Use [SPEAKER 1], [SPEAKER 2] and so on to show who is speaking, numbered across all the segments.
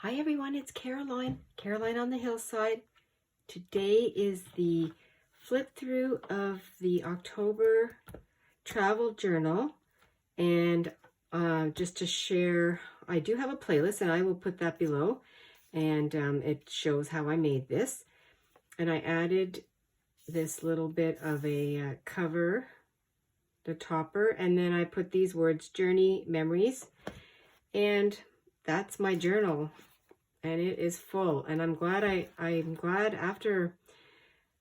[SPEAKER 1] Hi everyone, it's Caroline on the hillside. Today is the flip through of the October travel journal, and just to share, I do have a playlist and I will put that below, and it shows how I made this. And I added this little bit of a cover, the topper, and then I put these words, Journey Memories, and that's my journal. And it is full, and I'm glad after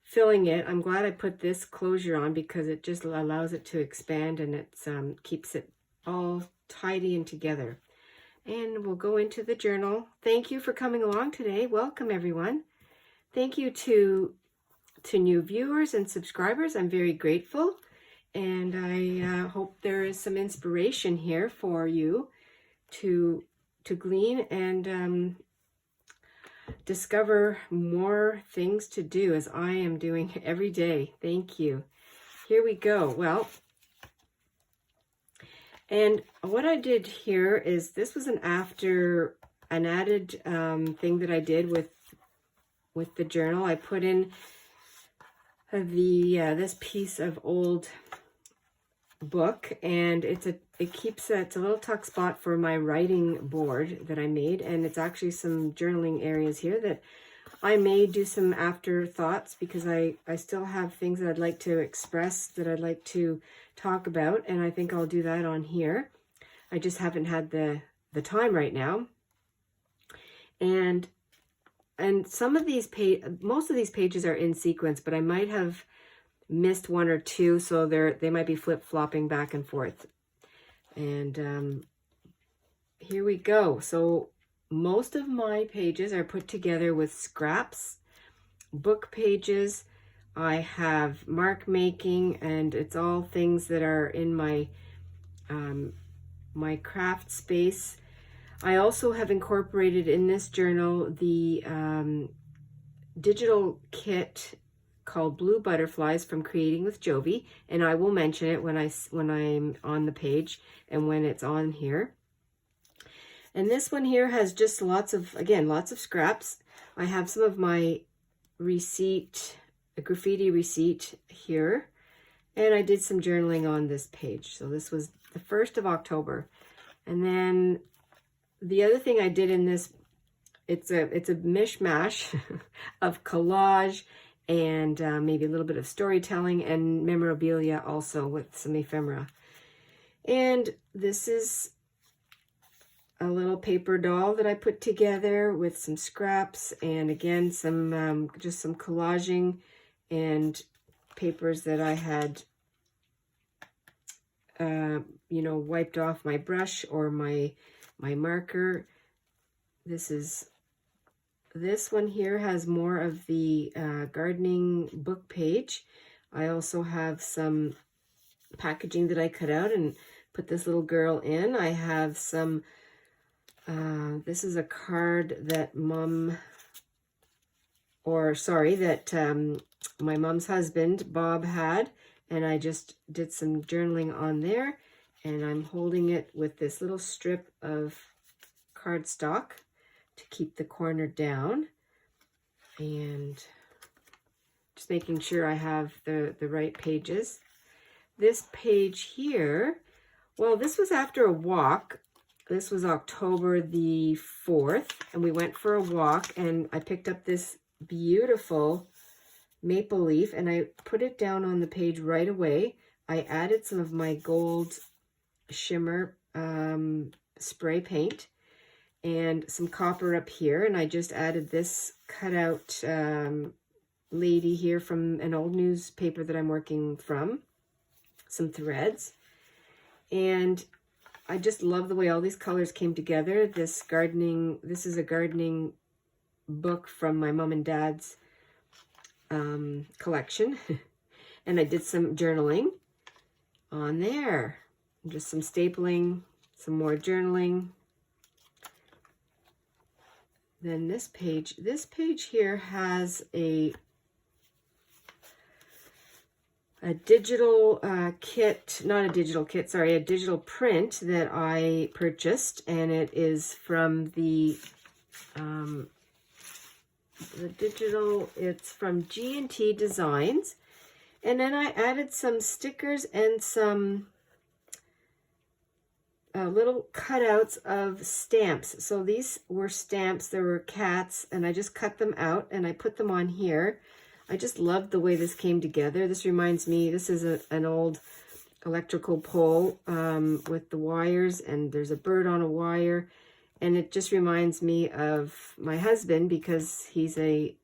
[SPEAKER 1] filling it, I'm glad I put this closure on, because it just allows it to expand, and it keeps it all tidy and together. And we'll go into the journal. Thank you for coming along today. Welcome everyone. Thank you to new viewers and subscribers. I'm very grateful, and I hope there is some inspiration here for you to glean and discover more things to do, as I am doing every day. Thank you. Here we go. Well, and what I did here is, this was an added thing that I did with the journal. I put in the this piece of old book, and it's a little tuck spot for my writing board that I made, and it's actually some journaling areas here that I may do some afterthoughts, because I still have things that I'd like to express, that I'd like to talk about, and I think I'll do that on here. I just haven't had the time right now. And some of these most of these pages are in sequence, but I might have missed one or two, so they might be flip-flopping back and forth. And here we go. So most of my pages are put together with scraps, book pages. I have mark making, and it's all things that are in my my craft space. I also have incorporated in this journal the digital kit called Blue Butterflies from Creating with Jovi, and I will mention it when I'm on the page and when it's on here. And this one here has just lots of scraps. I have some of my graffiti receipt here, and I did some journaling on this page. So this was the 1st of October. And then the other thing I did in this, it's a mishmash of collage and maybe a little bit of storytelling and memorabilia, also with some ephemera. And this is a little paper doll that I put together with some scraps, and again some just some collaging and papers that I had wiped off my brush or my marker. This one here has more of the gardening book page. I also have some packaging that I cut out and put this little girl in. I have some, this is a card that my mom's husband, Bob, had, and I just did some journaling on there, and I'm holding it with this little strip of cardstock to keep the corner down, and just making sure I have the right pages. This page here, well, this was after a walk. This was October the 4th, and we went for a walk, and I picked up this beautiful maple leaf, and I put it down on the page right away. I added some of my gold shimmer spray paint and some copper up here, and I just added this cutout lady here from an old newspaper that I'm working from, some threads, and I just love the way all these colors came together. This is a gardening book from my mom and dad's collection, and I did some journaling on there, just some stapling, some more journaling. Then this page here has a digital kit, not a digital kit, sorry, a digital print that I purchased, and it is from the The digital, it's from G&T Designs. And then I added some stickers and some little cutouts of stamps. So these were stamps, there were cats, and I just cut them out and I put them on here. I just loved the way this came together. This reminds me, this is an old electrical pole with the wires, and there's a bird on a wire. And it just reminds me of my husband because he's a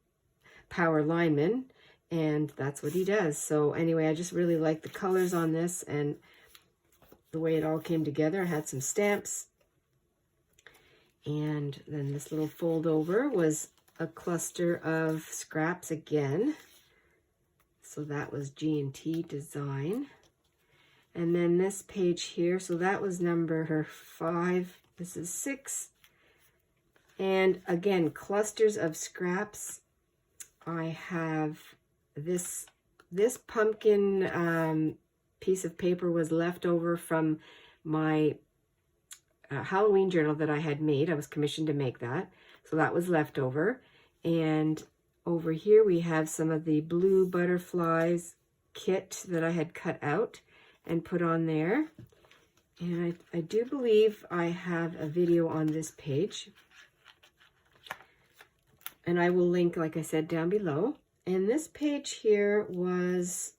[SPEAKER 1] power lineman and that's what he does. So anyway, I just really like the colors on this and the way it all came together. I had some stamps, and then this little fold over was a cluster of scraps again. So that was G&T Design. And then this page here, so that was number 5. This is 6. And again, clusters of scraps. I have this pumpkin piece of paper was left over from my Halloween journal that I had made. I was commissioned to make that. So that was left over. And over here we have some of the blue butterflies kit that I had cut out and put on there. And I do believe I have a video on this page. And I will link, like I said, down below. And this page here was,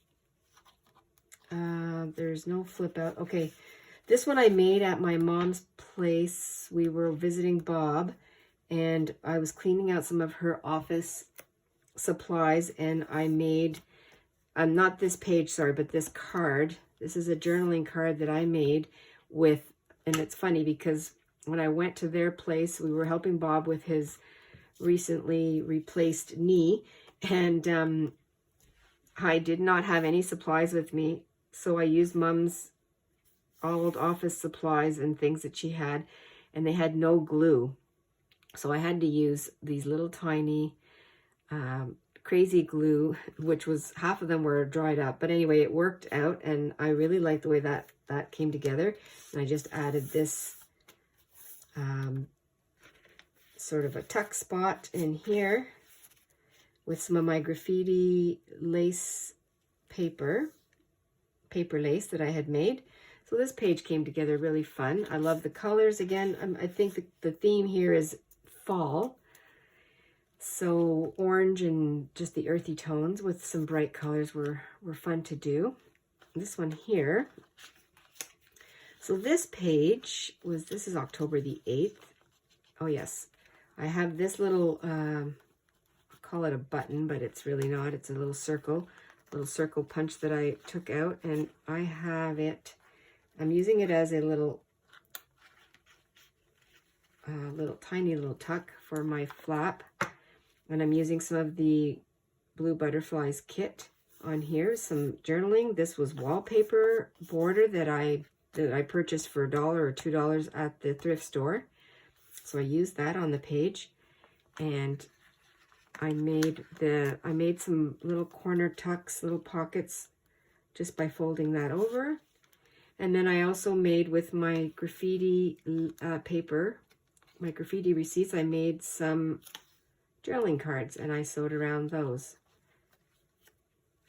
[SPEAKER 1] there's no flip out. Okay, this one I made at my mom's place. We were visiting Bob, and I was cleaning out some of her office supplies, and I made, not this page, sorry, but this card. This is a journaling card that I made with, and it's funny because when I went to their place, we were helping Bob with his recently replaced knee, and I did not have any supplies with me, so I used Mom's old office supplies and things that she had, and they had no glue, so I had to use these little tiny crazy glue, which was, half of them were dried up, but anyway, it worked out, and I really liked the way that came together. And I just added this sort of a tuck spot in here with some of my graffiti lace paper lace that I had made. So this page came together really fun. I love the colors. Again, I think the theme here is fall. So orange and just the earthy tones with some bright colors were fun to do. This one here. So this page was, this is October the 8th. Oh yes. I have this little, I'll call it a button, but it's really not. It's a little circle punch that I took out, and I have it, I'm using it as a little tiny little tuck for my flap. And I'm using some of the Blue Butterflies kit on here, some journaling. This was wallpaper border that I purchased for $1 or $2 at the thrift store. So I used that on the page, and I made some little corner tucks, little pockets, just by folding that over. And then I also made with my graffiti paper, my graffiti receipts, I made some journaling cards, and I sewed around those.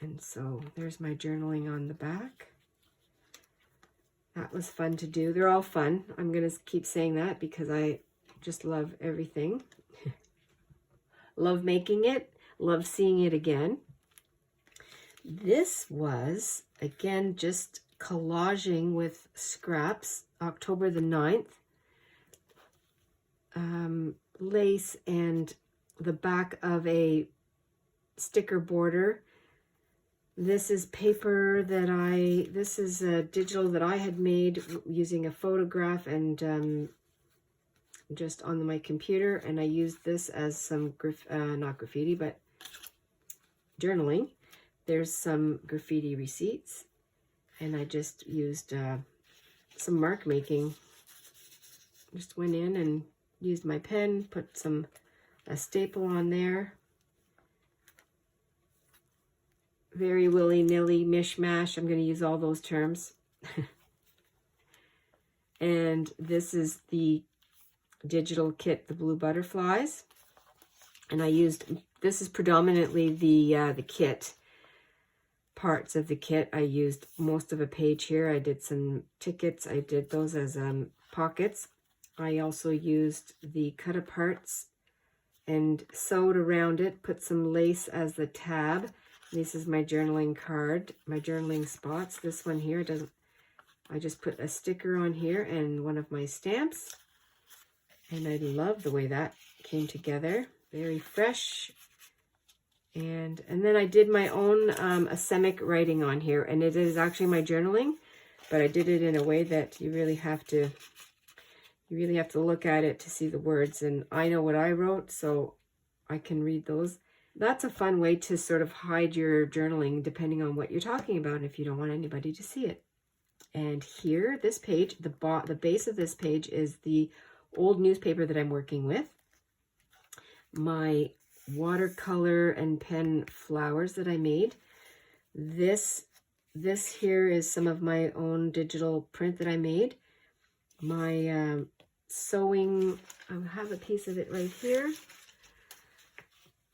[SPEAKER 1] And so there's my journaling on the back. That was fun to do. They're all fun. I'm going to keep saying that because I just love everything. Love making it. Love seeing it again. This was, again, just collaging with scraps. October the 9th. Lace and the back of a sticker border. This is paper that this is a digital that I had made using a photograph and just on my computer, and I used this as some, not graffiti, but journaling. There's some graffiti receipts, and I just used some mark making. Just went in and used my pen, put a staple on there. Very willy-nilly, mishmash. I'm going to use all those terms. And this is the digital kit, the blue butterflies. And I used, this is predominantly the kit, parts of the kit. I used most of a page here. I did some tickets. I did those as pockets. I also used the cut aparts and sewed around it, put some lace as the tab. This is my journaling card, my journaling spots. This one here doesn't, I just put a sticker on here and one of my stamps. And I love the way that came together. Very fresh. And then I did my own asemic writing on here. And it is actually my journaling, but I did it in a way that you really have to look at it to see the words. And I know what I wrote, so I can read those. That's a fun way to sort of hide your journaling depending on what you're talking about if you don't want anybody to see it. And here, this page, the base of this page is the old newspaper that I'm working with. My watercolor and pen flowers that I made. This here is some of my own digital print that I made. My sewing, I have a piece of it right here.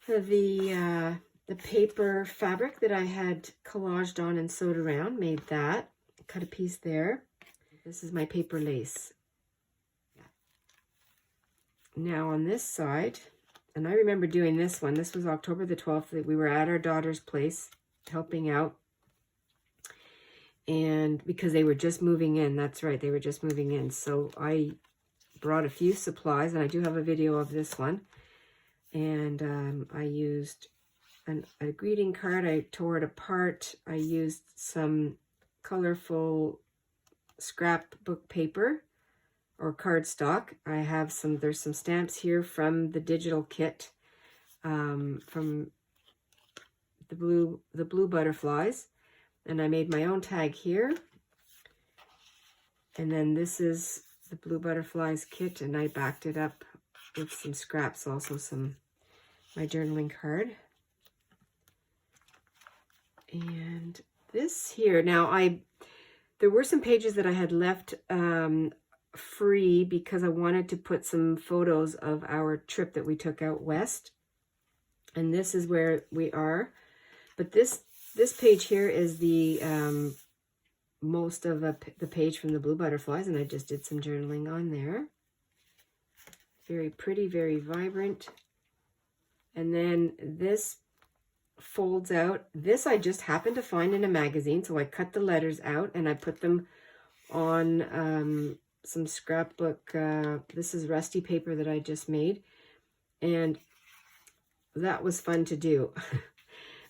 [SPEAKER 1] The paper fabric that I had collaged on and sewed around, made that. Cut a piece there. This is my paper lace. Now on this side, and I remember doing this one. This was October the 12th. That we were at our daughter's place helping out. And because they were just moving in. That's right, they were just moving in. So I brought a few supplies, and I do have a video of this one. And I used a greeting card. I tore it apart. I used some colorful scrapbook paper or cardstock. I have there's some stamps here from the digital kit, from the blue butterflies. And I made my own tag here. And then this is the blue butterflies kit, and I backed it up with some scraps, also my journaling card. And this here, now there were some pages that I had left free because I wanted to put some photos of our trip that we took out west. And this is where we are. But this page here is the most of the page from the blue butterflies, and I just did some journaling on there. Very pretty, very vibrant. And then this folds out. This I just happened to find in a magazine, so I cut the letters out and I put them on some scrapbook. This is rusty paper that I just made, and that was fun to do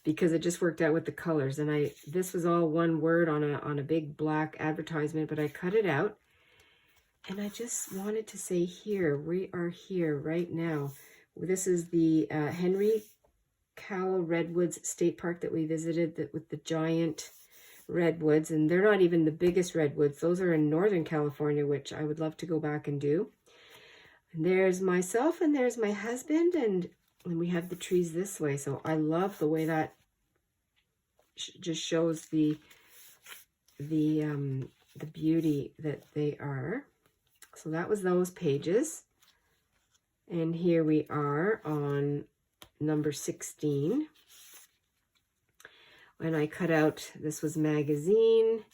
[SPEAKER 1] because it just worked out with the colors. And this was all one word on a big black advertisement, but I cut it out, and I just wanted to say, here we are, here right now. This is the Henry Cowell Redwoods State Park that we visited, with the giant redwoods, and they're not even the biggest redwoods. Those are in Northern California, which I would love to go back and do. And there's myself, and there's my husband, and we have the trees this way. So I love the way that just shows the beauty that they are. So that was those pages. And here we are on number 16. And I cut out, this was magazine,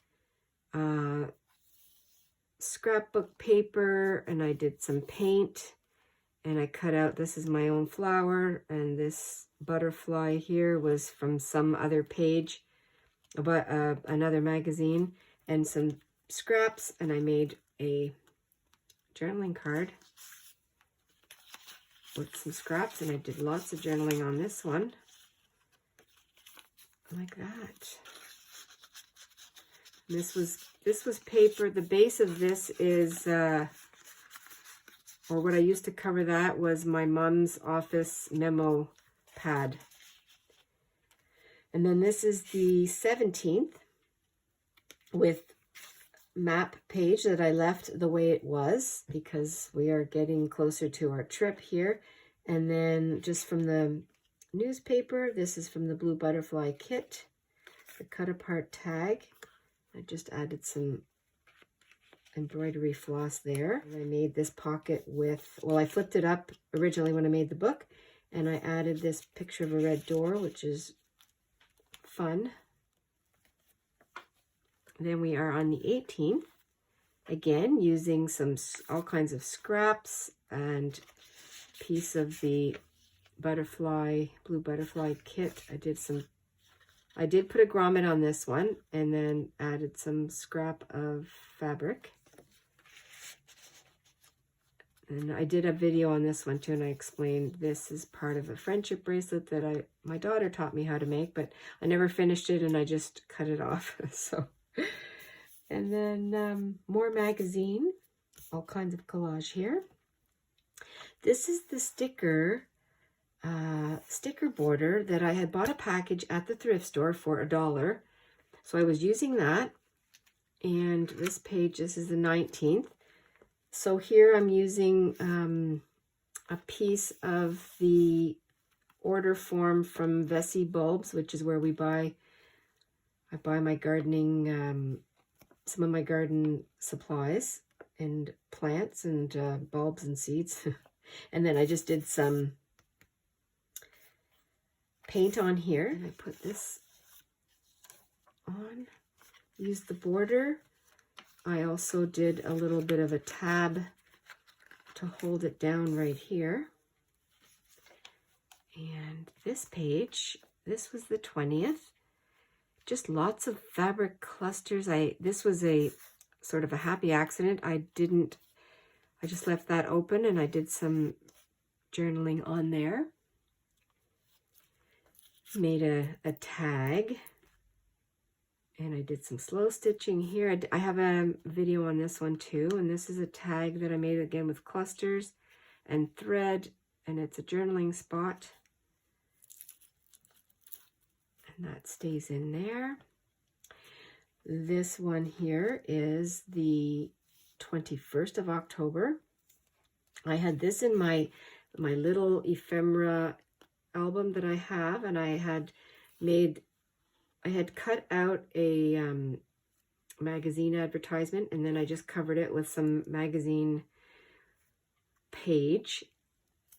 [SPEAKER 1] scrapbook paper, and I did some paint. And I cut out, this is my own flower, and this butterfly here was from some other page, about another magazine, and some scraps, and I made a journaling card with some scraps, and I did lots of journaling on this one, like that. This was paper. The base of this is, or what I used to cover that was my mom's office memo pad. And then this is the 17th with map page that I left the way it was because we are getting closer to our trip here. And then just from the newspaper, this is from the blue butterfly kit, the cut apart tag. I just added some embroidery floss there. And I made this pocket with, well, I flipped it up originally when I made the book, and I added this picture of a red door, which is fun. Then we are on the 18th, again using all kinds of scraps and piece of the blue butterfly kit. I did put a grommet on this one and then added some scrap of fabric. And I did a video on this one too, and I explained this is part of a friendship bracelet that my daughter taught me how to make, but I never finished it and I just cut it off. So, and then more magazine, all kinds of collage here. This is the sticker border that I had bought a package at the thrift store for $1. So I was using that. And this page, this is the 19th. So here I'm using a piece of the order form from Vessi Bulbs, which is where I buy my gardening, some of my garden supplies and plants and bulbs and seeds. And then I just did some paint on here, and I put this on, used the border. I also did a little bit of a tab to hold it down right here. And this page, this was the 20th. Just lots of fabric clusters. This was a sort of a happy accident. I just left that open and I did some journaling on there. Made a tag, and I did some slow stitching here. I have a video on this one too, and this is a tag that I made again with clusters and thread, and it's a journaling spot, and that stays in there. This one here is the 21st of October. I had this in my little ephemera album that I have, and I had cut out a magazine advertisement, and then I just covered it with some magazine page.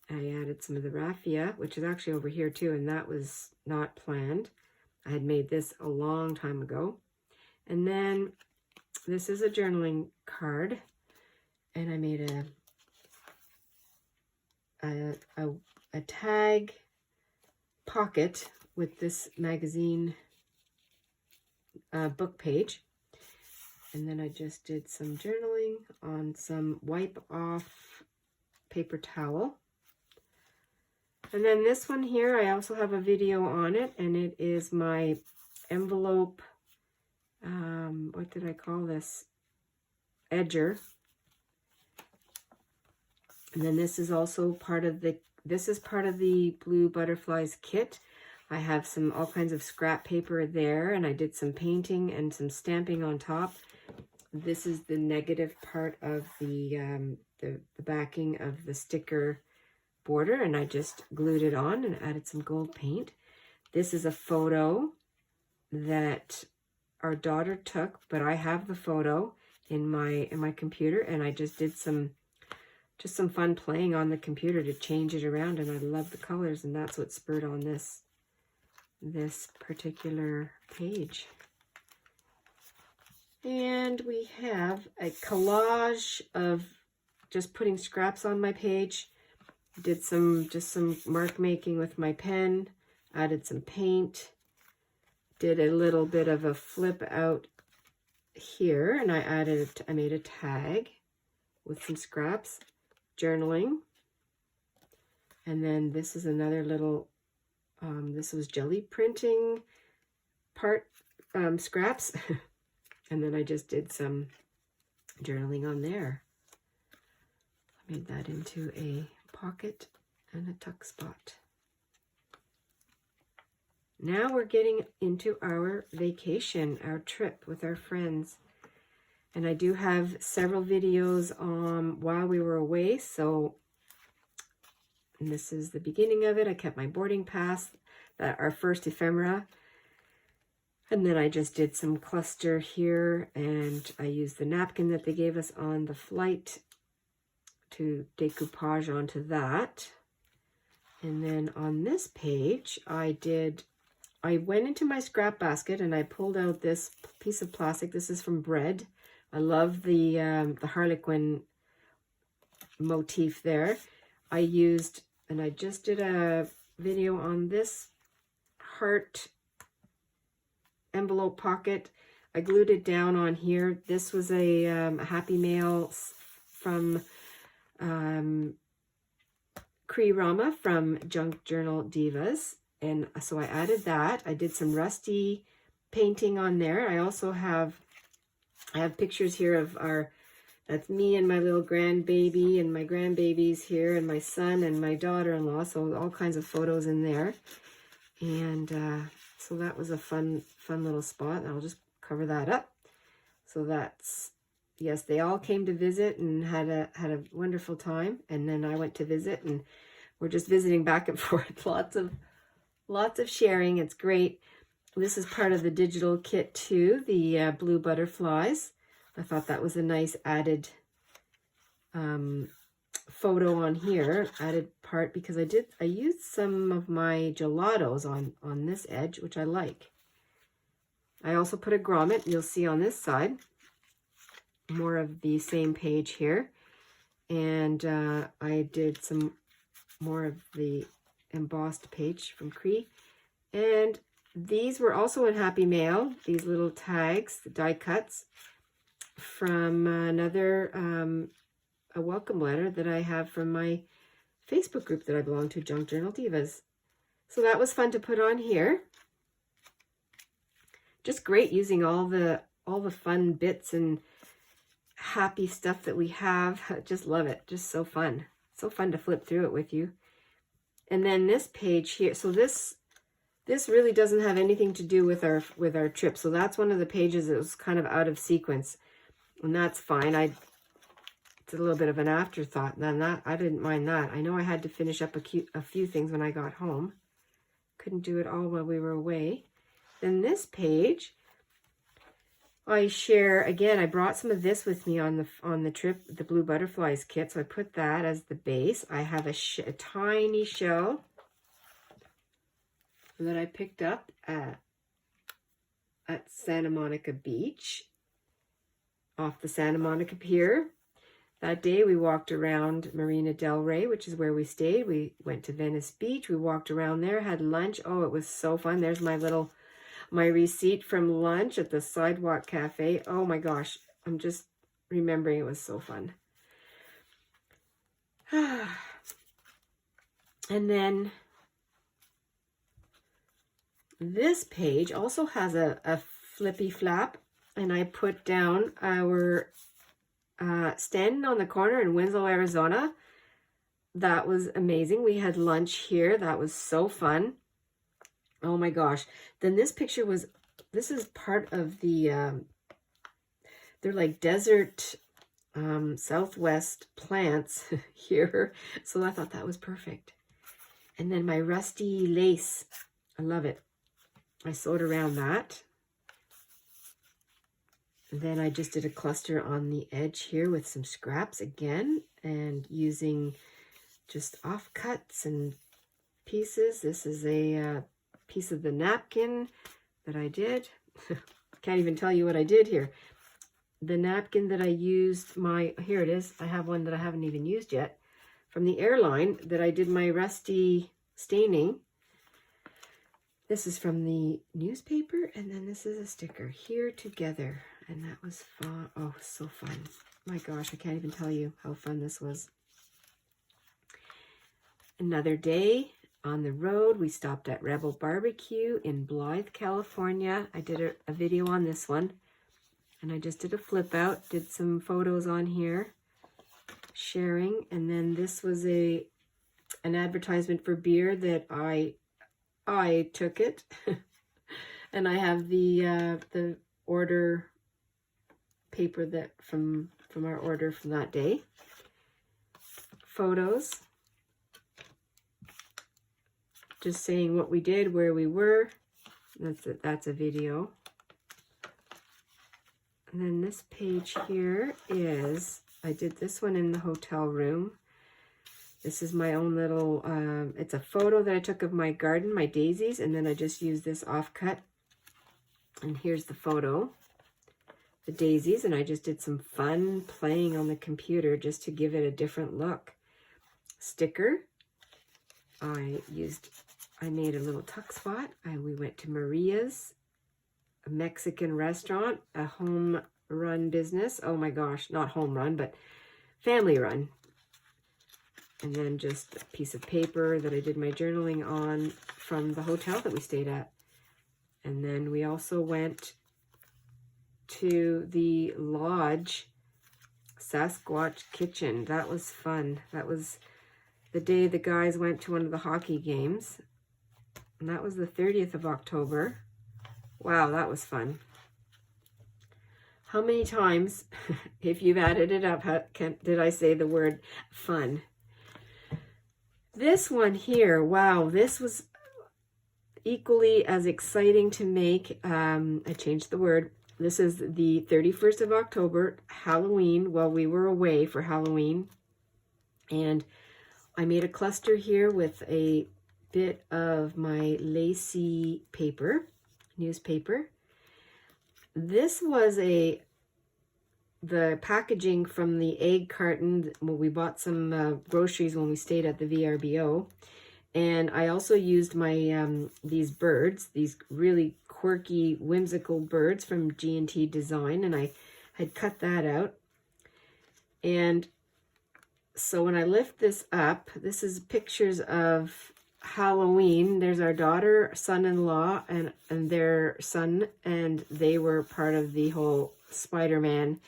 [SPEAKER 1] I added some of the raffia, which is actually over here too, and that was not planned. I had made this a long time ago. And then this is a journaling card, and I made a tag pocket with this magazine book page, and then I just did some journaling on some wipe off paper towel. And then this one here, I also have a video on it, and it is my envelope, what did I call this, edger. And then this is also part of the Blue Butterflies kit. I have all kinds of scrap paper there, and I did some painting and some stamping on top. This is the negative part of the backing of the sticker border, and I just glued it on and added some gold paint. This is a photo that our daughter took, but I have the photo in my computer, and I just did some fun playing on the computer to change it around, and I love the colors, and that's what spurred on this particular page. And we have a collage of just putting scraps on my page. Did just some mark making with my pen, added some paint, did a little bit of a flip out here, and I made a tag with some scraps, journaling. And then this is another little, this was jelly printing part, scraps. And then I just did some journaling on there. I made that into a pocket and a tuck spot. Now we're getting into our vacation, our trip with our friends. And I do have several videos while we were away. So this is the beginning of it. I kept my boarding pass, our first ephemera. And then I just did some cluster here, and I used the napkin that they gave us on the flight to decoupage onto that. And then on this page, I went into my scrap basket and I pulled out this piece of plastic. This is from bread. I love the Harlequin motif there. I used, and I just did a video on this heart envelope pocket. I glued it down on here. This was a Happy Mail from Cree Rama from Junk Journal Divas. And so I added that. I did some rusty painting on there. I also have pictures here of that's me and my little grandbaby and my grandbabies here and my son and my daughter-in-law. So all kinds of photos in there. And so that was a fun little spot. I'll just cover that up. So that's, yes, they all came to visit and had a wonderful time. And then I went to visit, and we're just visiting back and forth. Lots of sharing. It's great. This is part of the digital kit too, the blue butterflies. I thought that was a nice added photo on here, added part, because I used some of my gelatos on this edge, which I like. I also put a grommet, you'll see on this side, more of the same page here. And I did some more of the embossed page from Cree. And these were also in Happy Mail, these little tags, the die cuts, from another a welcome letter that I have from my Facebook group that I belong to, Junk Journal Divas. So that was fun to put on here. Just great using all the fun bits and happy stuff that we have. I just love it. Just so fun. So fun to flip through it with you. And then this page here, so this really doesn't have anything to do with our trip. So that's one of the pages that was kind of out of sequence. And that's fine. It's a little bit of an afterthought. Then I didn't mind that. I know I had to finish up a few things when I got home. Couldn't do it all while we were away. Then this page, I share, again, I brought some of this with me on the trip, the Blue Butterflies kit. So I put that as the base. I have a tiny shell that I picked up at Santa Monica Beach, off the Santa Monica Pier. That day we walked around Marina Del Rey, which is where we stayed. We went to Venice Beach. We walked around there, had lunch. Oh, it was so fun. There's my receipt from lunch at the Sidewalk Cafe. Oh my gosh, I'm just remembering, it was so fun. And then this page also has a flippy flap, and I put down our standing on the corner in Winslow, Arizona. That was amazing. We had lunch here. That was so fun. Oh my gosh. Then this picture this is part of the, they're like desert Southwest plants here. So I thought that was perfect. And then my rusty lace. I love it. I sewed around that. Then I just did a cluster on the edge here with some scraps again, and using just offcuts and pieces. This is a piece of the napkin that I did. Can't even tell you what I did here. The napkin that I used, here it is. I have one that I haven't even used yet, from the airline, that I did my rusty staining. This is from the newspaper, and then this is a sticker, Here Together. And that was fun. Oh, so fun. My gosh, I can't even tell you how fun this was. Another day on the road. We stopped at Rebel Barbecue in Blythe, California. I did a video on this one. And I just did a flip out. Did some photos on here. Sharing. And then this was an advertisement for beer that I took it. And I have the order paper that from our order from that day. Photos. Just saying what we did, where we were. That's a video. And then this page here is, I did this one in the hotel room. This is my own little, it's a photo that I took of my garden, my daisies, and then I just used this offcut. And here's the photo, the daisies, and I just did some fun playing on the computer just to give it a different look. Sticker, I made a little tuck spot. We went to Maria's, a Mexican restaurant, a home run business. Oh my gosh, not home run, but family run. And then just a piece of paper that I did my journaling on from the hotel that we stayed at. And then we also went to the lodge Sasquatch kitchen. That was fun. That was the day the guys went to one of the hockey games. And that was the 30th of October. Wow, that was fun. How many times, if you've added it up, did I say the word fun? This one here, wow, this was equally as exciting to make. I changed the word. This is the 31st of October, Halloween. Well, we were away for Halloween. And I made a cluster here with a bit of my lacy paper, newspaper. This was the packaging from the egg carton. Well, we bought some groceries when we stayed at the VRBO. And I also used my these birds, these really quirky, whimsical birds from G&T Design, and I had cut that out. And so when I lift this up, this is pictures of Halloween. There's our daughter, son-in-law, and their son, and they were part of the whole Spider-Man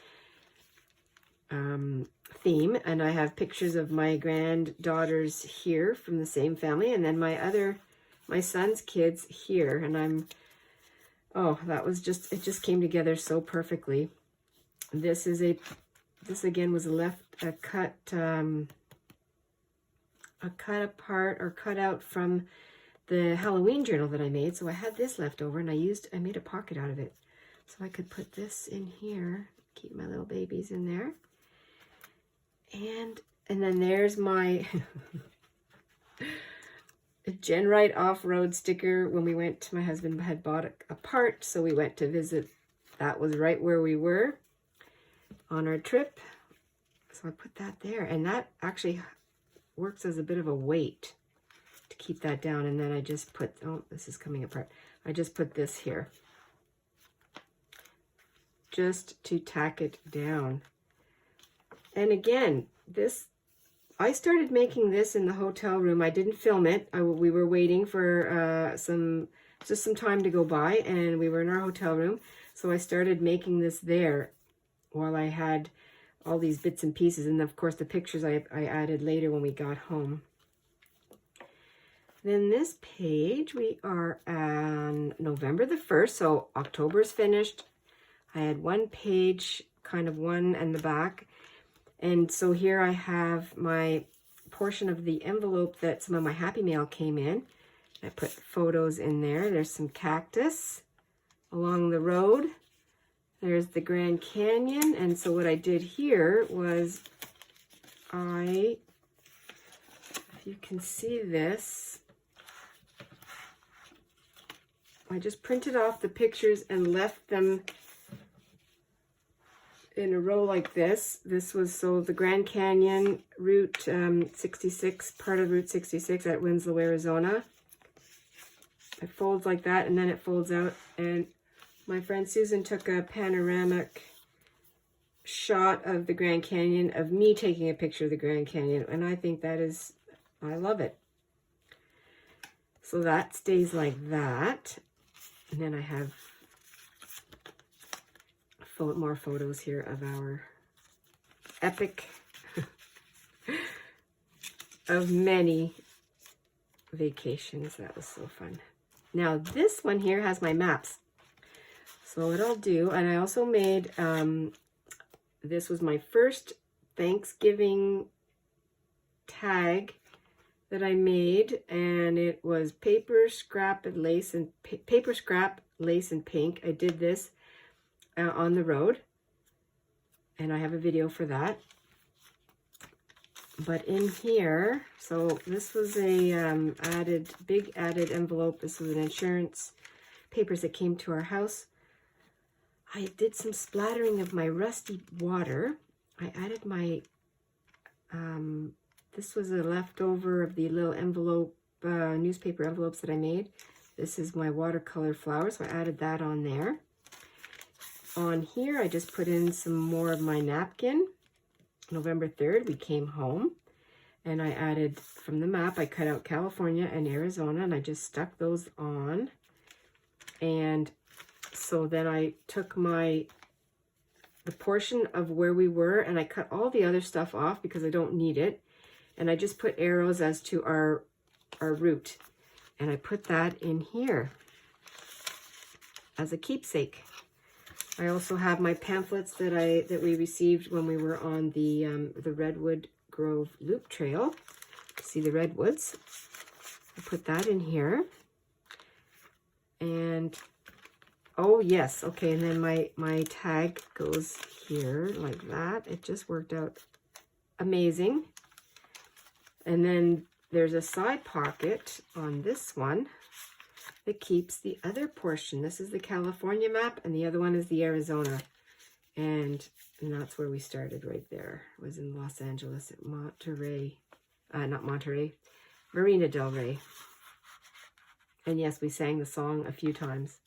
[SPEAKER 1] theme. And I have pictures of my granddaughters here from the same family, and then my son's kids here. And that was just, it just came together so perfectly. This again was a cut apart or cut out from the Halloween journal that I made. So I had this left over, and I made a pocket out of it. So I could put this in here, keep my little babies in there. And then there's my Jen Wright off-road sticker when we went to, my husband had bought a part, so we went to visit. That was right where we were on our trip. So I put that there, and that actually works as a bit of a weight to keep that down. And then I just put, oh, this is coming apart. I just put this here just to tack it down. And again, I started making this in the hotel room. I didn't film it. We were waiting for some time to go by, and we were in our hotel room. So I started making this there while I had all these bits and pieces. And of course, the pictures I added later when we got home. Then this page, we are on November the 1st. So October's finished. I had one page, kind of one in the back. And so here I have my portion of the envelope that some of my Happy Mail came in. I put photos in there. There's some cactus along the road. There's the Grand Canyon. And so what I did here was if you can see this, I just printed off the pictures and left them in a row like this. This was, so the Grand Canyon, Route 66, part of Route 66 at Winslow, Arizona. It folds like that, and then it folds out. And my friend Susan took a panoramic shot of the Grand Canyon, of me taking a picture of the Grand Canyon. And I think that is, I love it. So that stays like that. And then I have more photos here of our epic of many vacations. That was so fun. Now this one here has my maps. So what I'll do, and I also made, this was my first Thanksgiving tag that I made, and it was paper scrap, lace, and pink. I did this on the road. and I have a video for that. But in here, so this was a big added envelope. This was an insurance papers that came to our house. I did some splattering of my rusty water. I added my, this was a leftover of the little envelope, newspaper envelopes that I made. This is my watercolor flower, so I added that on there. On here, I just put in some more of my napkin. November 3rd, we came home, and I added, from the map, I cut out California and Arizona, and I just stuck those on. And so then I took the portion of where we were, and I cut all the other stuff off because I don't need it. And I just put arrows as to our route. And I put that in here as a keepsake. I also have my pamphlets that we received when we were on the Redwood Grove Loop Trail. See the redwoods. I put that in here. And oh yes, okay, and then my tag goes here like that. It just worked out amazing. And then there's a side pocket on this one that keeps the other portion. This is the California map, and the other one is the Arizona. And that's where we started right there. It was in Los Angeles at Monterey. Not Monterey. Marina del Rey. And yes, we sang the song a few times.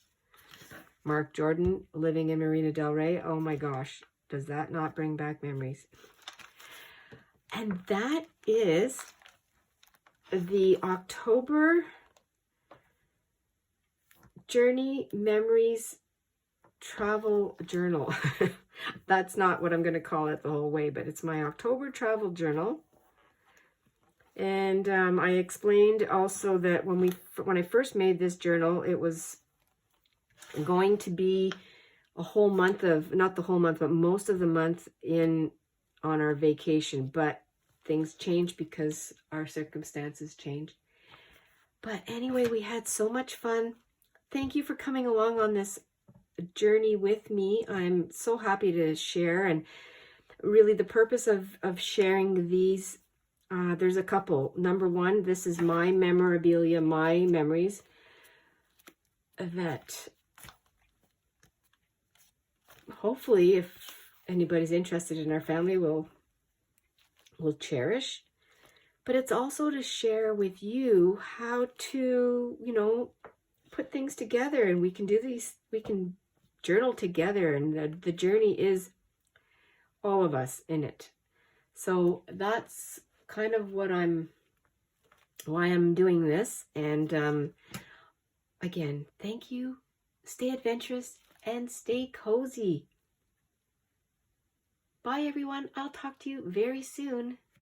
[SPEAKER 1] Mark Jordan, living in Marina del Rey. Oh my gosh, does that not bring back memories? And that is the October Journey Memories Travel Journal. That's not what I'm going to call it the whole way, but it's my October travel journal. And I explained also that when I first made this journal, it was going to be a whole month of, not the whole month, but most of the month on our vacation. But things changed because our circumstances changed. But anyway, we had so much fun. Thank you for coming along on this journey with me. I'm so happy to share, and really the purpose of sharing these, there's a couple. Number one, this is my memorabilia, my memories that hopefully, if anybody's interested in our family, will cherish. But it's also to share with you how to, put things together, and we can do these, we can journal together, and the journey is all of us in it. So that's kind of why I'm doing this. And again, thank you. Stay adventurous and stay cozy. Bye everyone. I'll talk to you very soon.